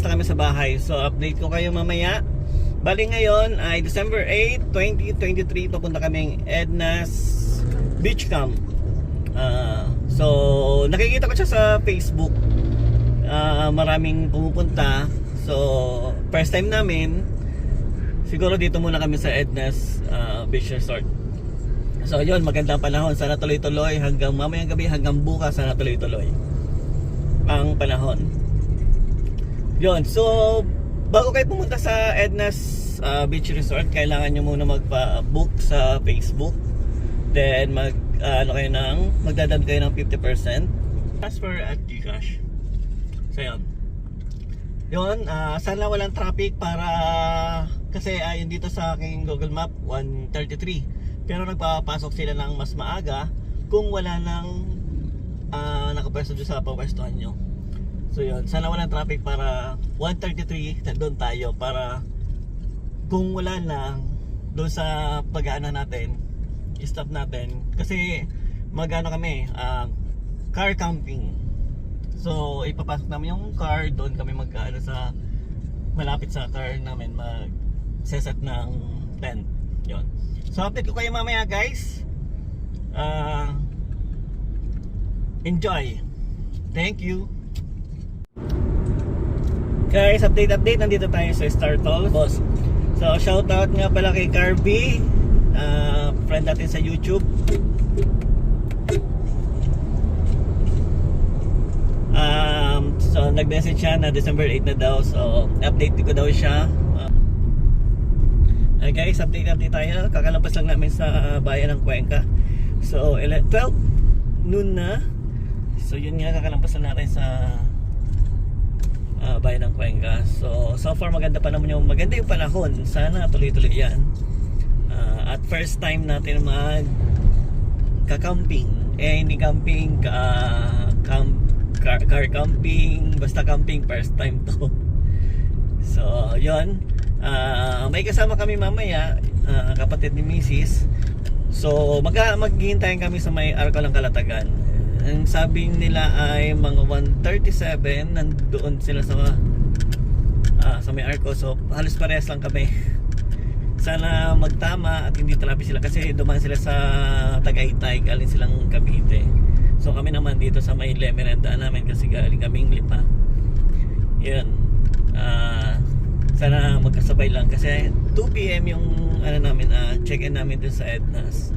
na kami sa bahay. So update ko kayo mamaya. Bali ngayon ay December 8, 2023. Papunta kaming Edna's Beach Camp. So nakikita ko siya sa Facebook. Maraming pumupunta. So first time namin. Siguro dito muna kami sa Edna's Beach Resort. So yun, magandang panahon. Sana tuloy-tuloy hanggang mamayang gabi, hanggang bukas. Sana tuloy-tuloy ang panahon. Yun, so bago kayo pumunta sa Edna's Beach Resort, kailangan nyo muna magpa-book sa Facebook. Then magdadaan kayo ng 50% transfer at Gcash. So yun, sana walang traffic para kasi ayon dito sa aking Google Map 1:33. Pero nagpapasok sila ng mas maaga kung wala nang nakapwesto doon sa pwestuhan nyo. So yun, sana walang traffic para 1:33 doon tayo, para kung wala lang doon sa pag-aano natin, stop natin. Kasi magano kami, car camping. So ipapasok namin yung car, doon kami mag-ano sa malapit sa car namin, mag-set ng tent. Yun. So update ko kayo mamaya, guys. Enjoy. Thank you. Guys, update. Nandito tayo sa Star Toll, boss. So shoutout nga pala kay Carby, friend natin sa YouTube. So nag-message siya na December 8 na daw. So update ko daw siya. Guys, update tayo. Kakalampas lang namin sa bayan ng Cuenca. So 12 noon na. So yun nga, kakalampas lang natin sa bayan ng Cuenca. So far maganda yung panahon. Sana tuloy-tuloy yan. At first time natin mag-camping. Hindi camping, car camping, basta camping, first time to. So yun. May kasama kami mamaya, kapatid ni Mrs. So maghihintayin kami sa may Arco ng Kalatagan. Ang sabi nila ay mga 1:37, nandoon sila sa may Arco. So halos parehas lang kami. Sana magtama at hindi traffic sila, kasi dumaan sila sa Tagaytay, galing silang Cavite. So kami naman dito sa may Lemerenda namin, kasi galing kaming Lipa. Yun. Sana magkasabay lang, kasi 2 PM yung check-in namin dun sa Edna's.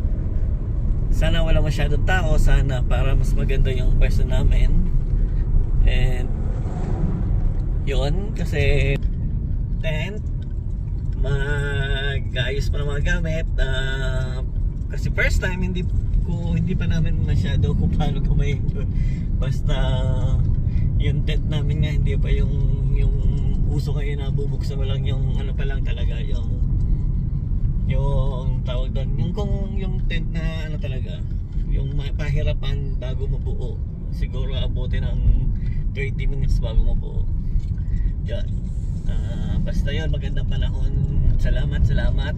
Sana wala masyadong tao, sana, para mas maganda yung pwesto namin. And yun, kasi tent, mag-ayos pa ng mga gamit. Kasi first time, hindi pa namin masyado kung paano kumain yun. Basta yung tent namin nga, hindi pa yung uso kayo na bubuksan mo lang yung pa lang talaga, yung tawag doon, yung tent na talaga, yung pahirapan bago mabuo. Siguro abutin ng 30 minutes bago mabuo. Yan. Basta yun, magandang panahon. Salamat.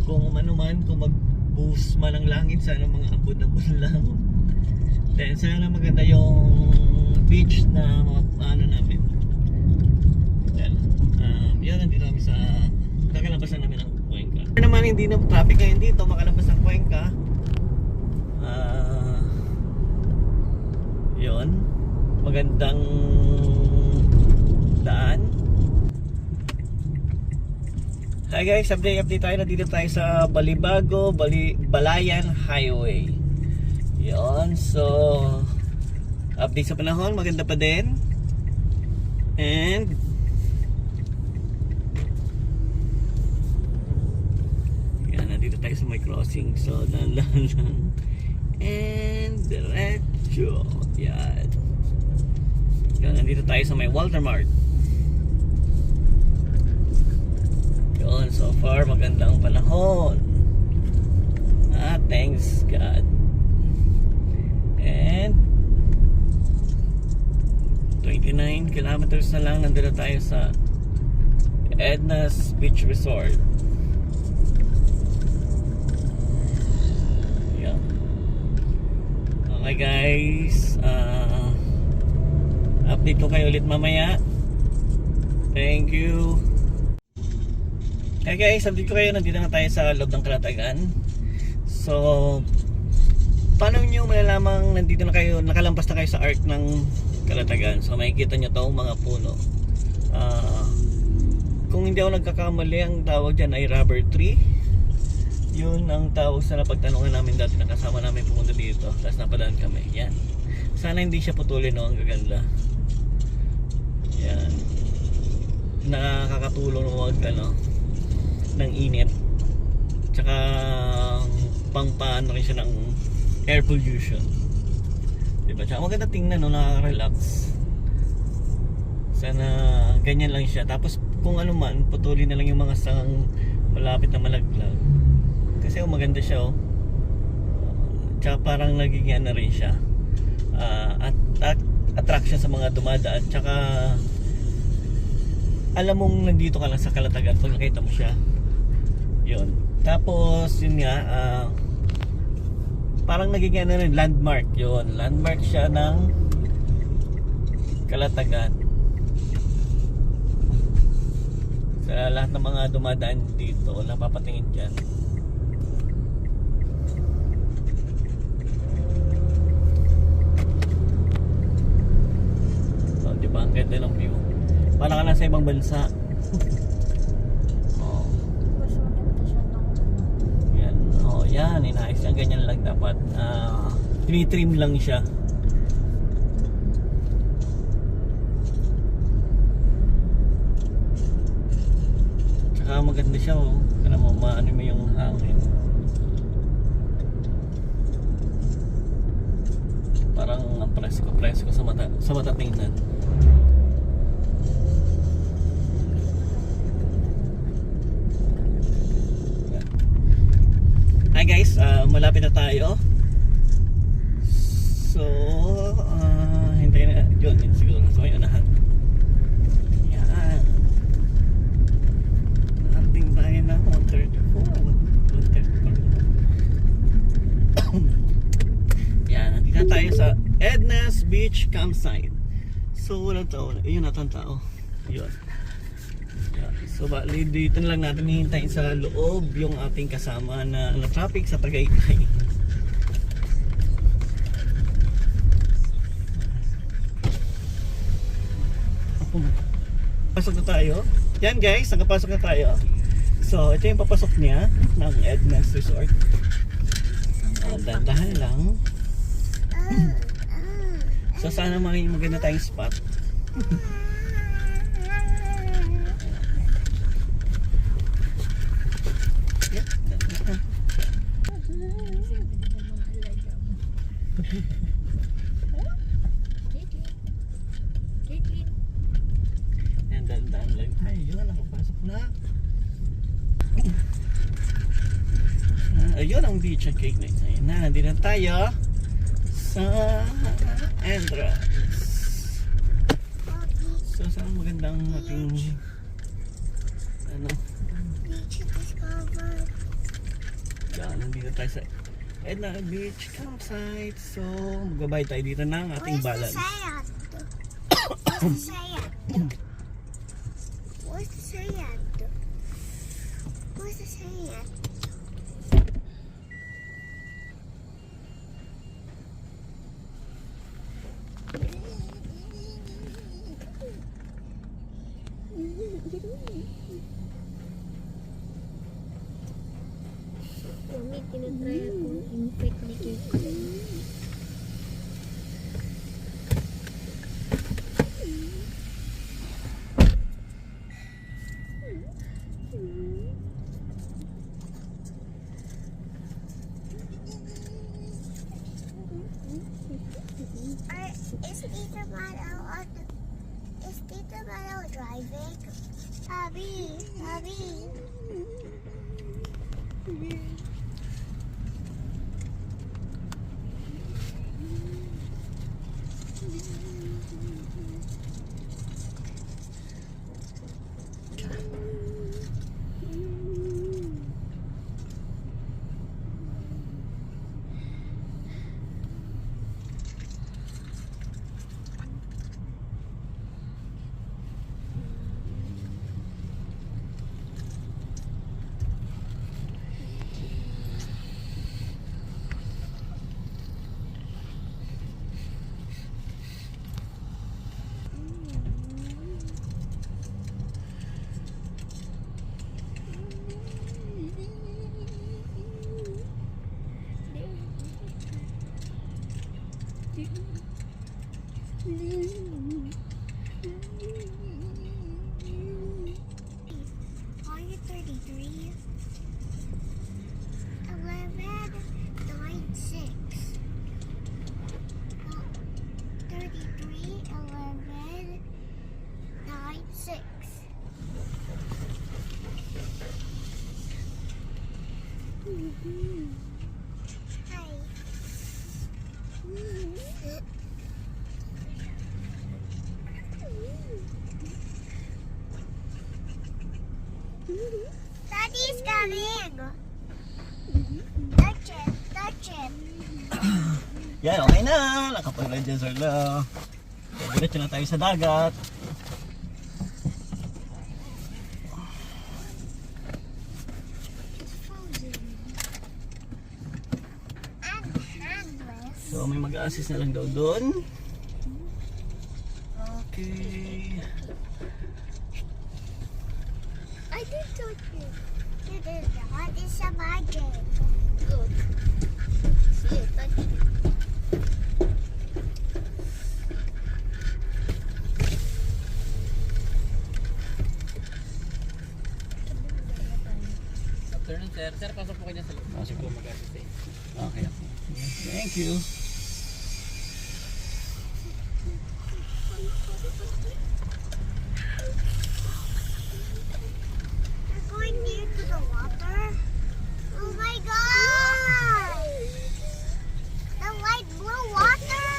Kung mag-boost man ang langit, sana mga ambon-ambon lang. Then sana maganda yung beach na mga namin. Yan, nandito kami sa kakalabasan namin ng Cuenca. Naman hindi na traffic ngayon dito, makalabas ng Cuenca. Yun, magandang daan. Hi guys, update tayo. Nandito tayo sa Balayan Highway. Yun, so update sa panahon, maganda pa din. And nandito tayo sa may crossing, so dahan lang and diretso. Yan, nandito tayo sa may Walter Mart. Yun, so far magandang panahon. Thanks God. And 29 kilometers na lang, nandito tayo sa Edna's Beach Resort. Okay guys, update ko kayo ulit mamaya Thank you. Okay guys, update ko kayo. Nandito na tayo sa loob ng Kalatagan. So, paano nyo malalamang nandito na kayo, nakalampas na kayo sa arc ng Kalatagan? So, makikita nyo itong mga puno. Kung hindi ako nagkakamali, ang tawag dyan ay rubber tree. Yun ang tawag sa napagtanungan namin dati na kasama namin pumunta dito. Tapos napadaan kami. Yan. Sana hindi siya putulin, no? Ang gaganda. Yan. Nakakatulong wag ng init. Tsaka pangpaano rin siya ng air pollution. Diba? Tsaka maganda tingnan, no? Nakaka-relax. Sana ganyan lang siya. Tapos kung ano man, putulin na lang yung mga sangang malapit na malaglag. Kasi maganda siya, oh. Tsaka parang nagiging na rin siya. Attraction sa mga dumadaan. Tsaka alam mong nandito ka lang sa Kalatagan pag nakita mo siya. Yun. Tapos yun nga, parang nagiging rin landmark. Yun, landmark siya ng Kalatagan. Sa lahat ng mga dumadaan dito, napapatingin dyan. So, diba? Ang ganda ng view. Para ka lang sa ibang bansa. Oh. Yan. Oh, yan. Inayos yan. Ganyan lang dapat. Tinitrim lang siya. Tsaka maganda siya, oh. Para mo maano mo yung hangin. Parang presko sa mata tingnan. Hi guys, malapit na tayo. So, hintayin na yun siguro sa may unahan. Yan. Narating tayo na 134. Yan, nandito na tayo sa Edna's Beach Campsite. So, walang tao. Ayun, natang tao. Yun. So bali dito na lang natin hihintayin sa loob yung ating kasama na traffic sa Tagaytay. Pasok na tayo. Yan guys, nakapasok na tayo. So ito yung papasok niya ng Edna's Resort. Dahan-dahan lang. So sana maganda tayong spot. Yan, dahan-dahan lang tayo. Yun, nakapasok na. Ayun ang beach at cake night. Ayun na, nandito na tayo sa entrance. So, saan magandang ating yan, nandito tayo sa Edna Beach Campsite. So, magbabayad tayo dito ng ating balance. Where's the sand? Where's the sand? Where's the sand? Mami, tinatry ako infect ni Kate. Is Tita Milo driving? Abby. 11, 9, 6. 33, 11, 9, 6. Hi. Daddy's coming. Touch it, touch it. Yan, okay na. Nakapag-register na. Diretso na tayo sa dagat. It's frozen. I'm handless. So may mag-assist na lang daw doon. Okay. I did touch it. You did not. It's a magic. Good. See it, touch it. Afternoon, sir. Sir, pasok po kayo sa loob. Ah, sige. Mag-assist eh. Okay. Thank you. We're going near to the water. Oh my god! The light blue water.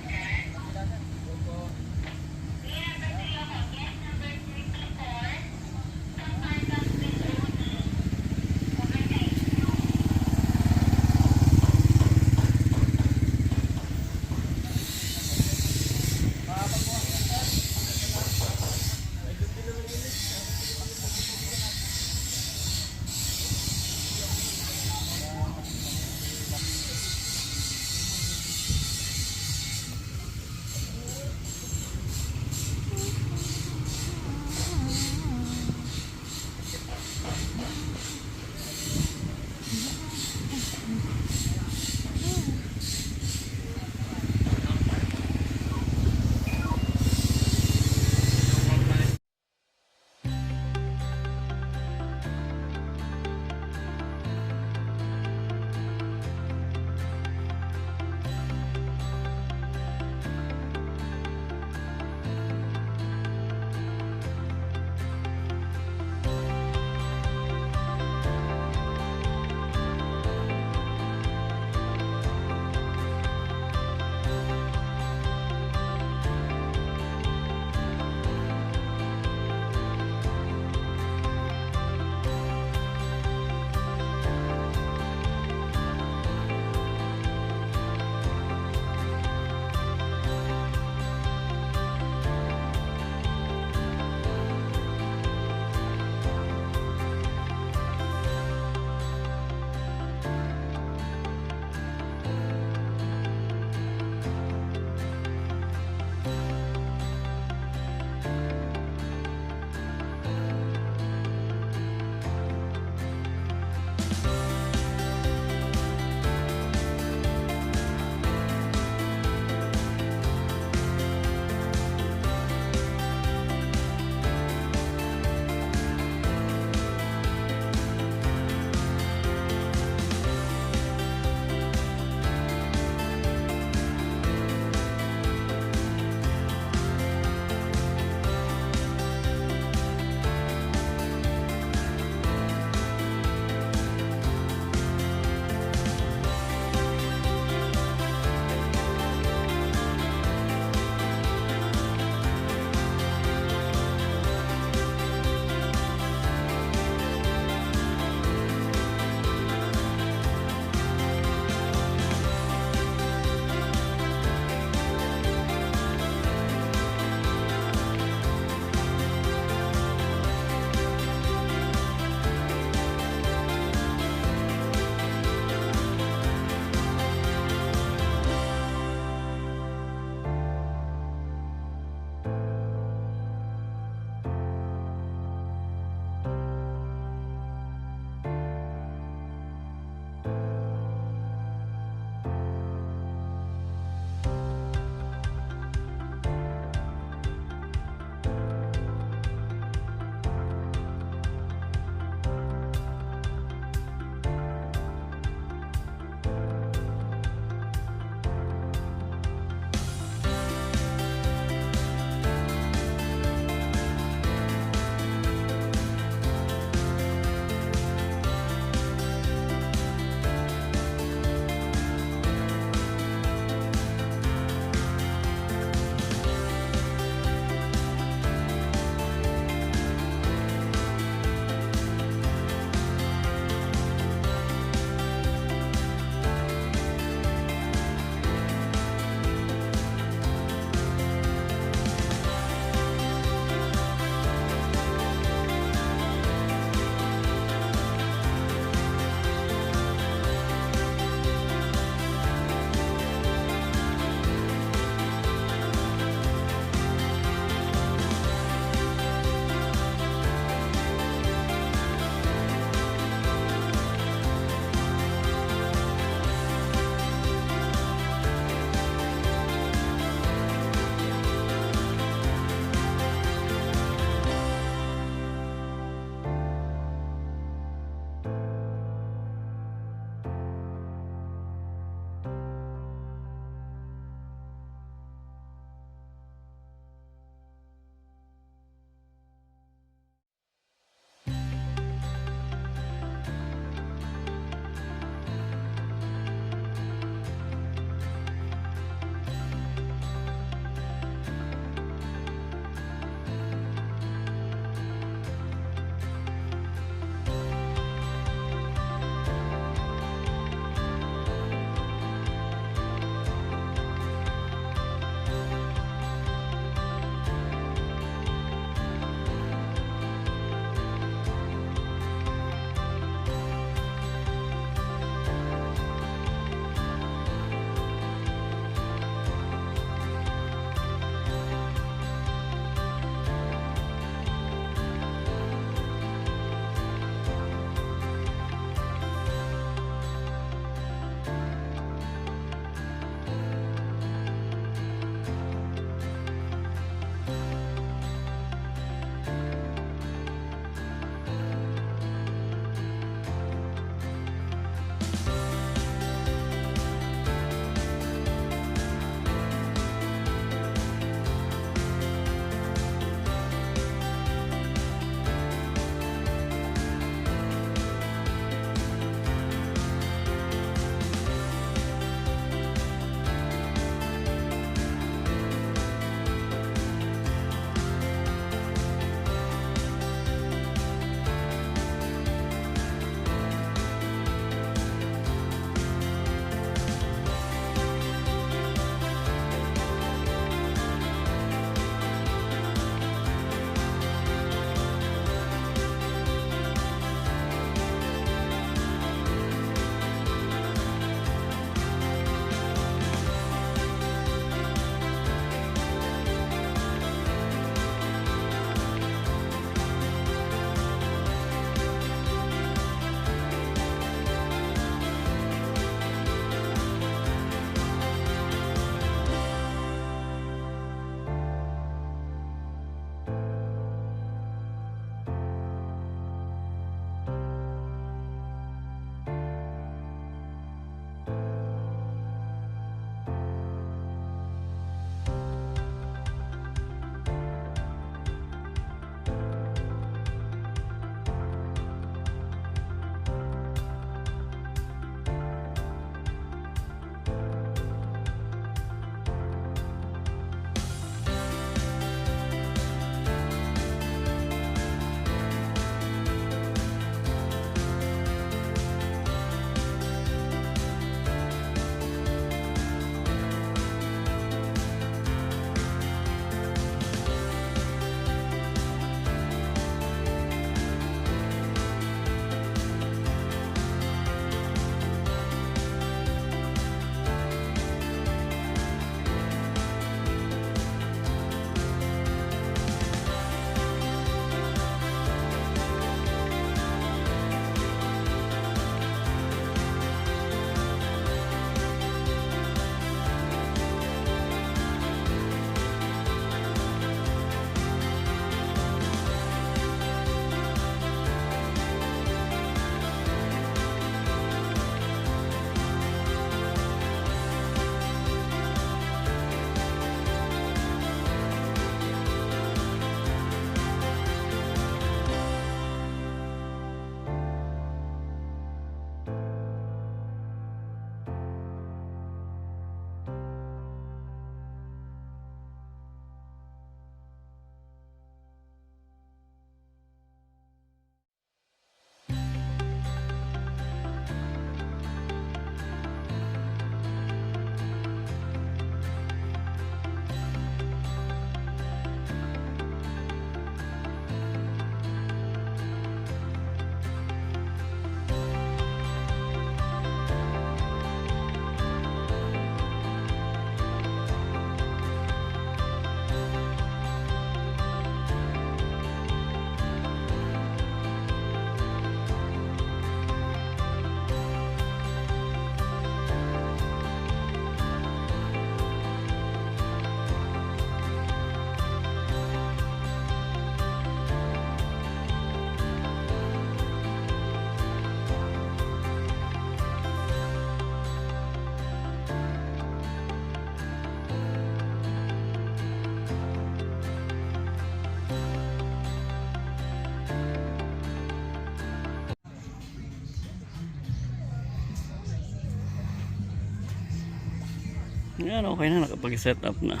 Yan, okay na, nakapag-set up na.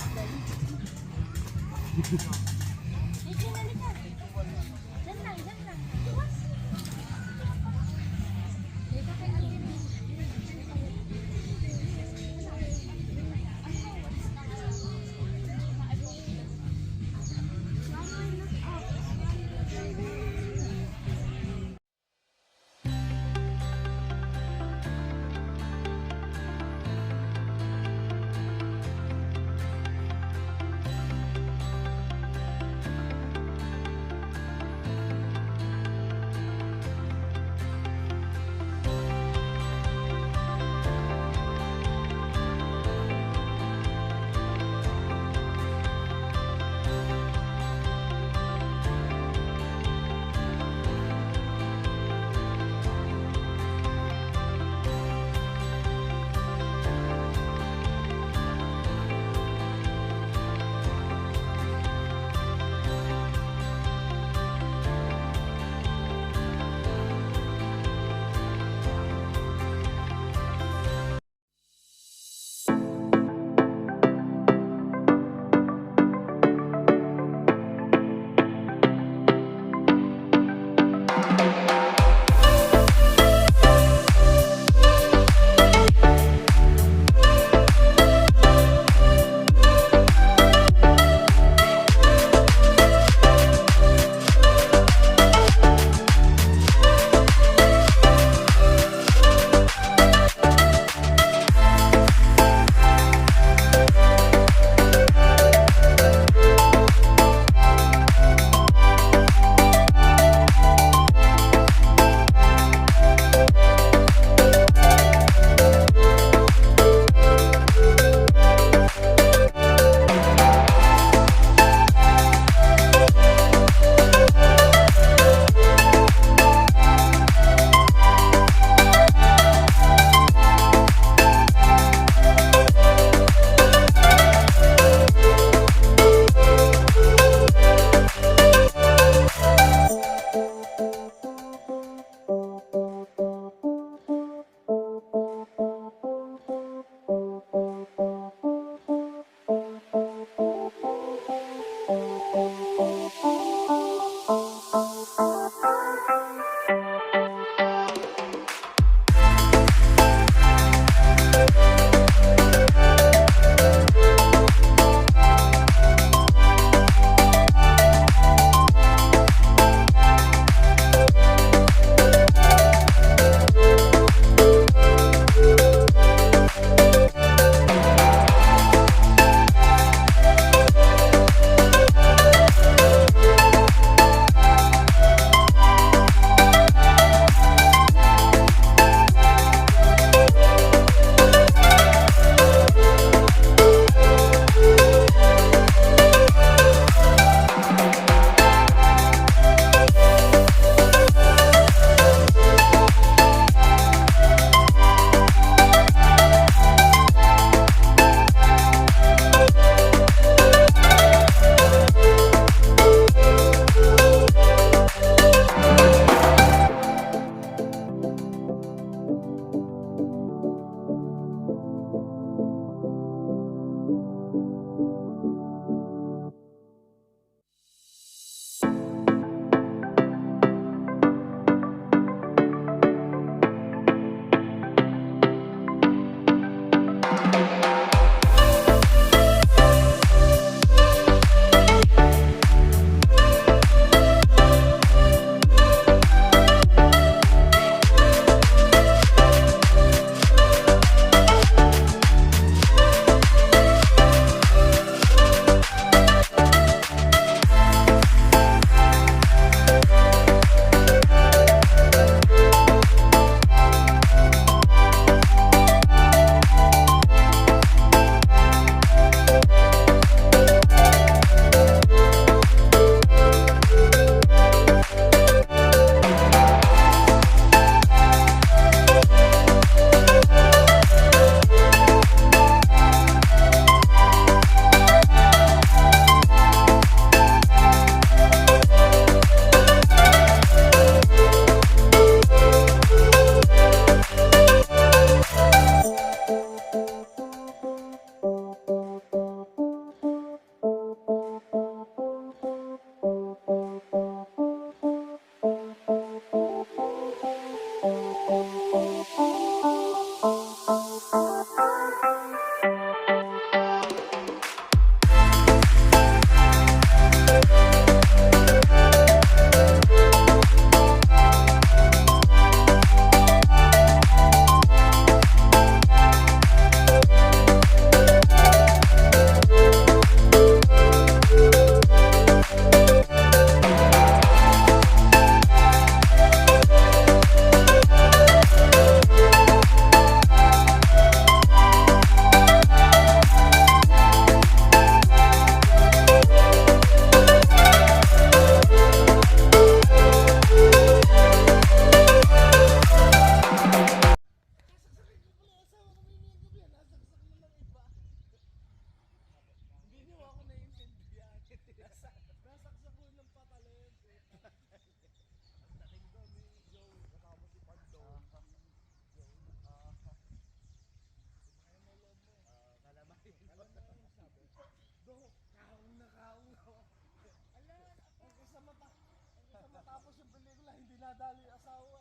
hindi nadali asawa.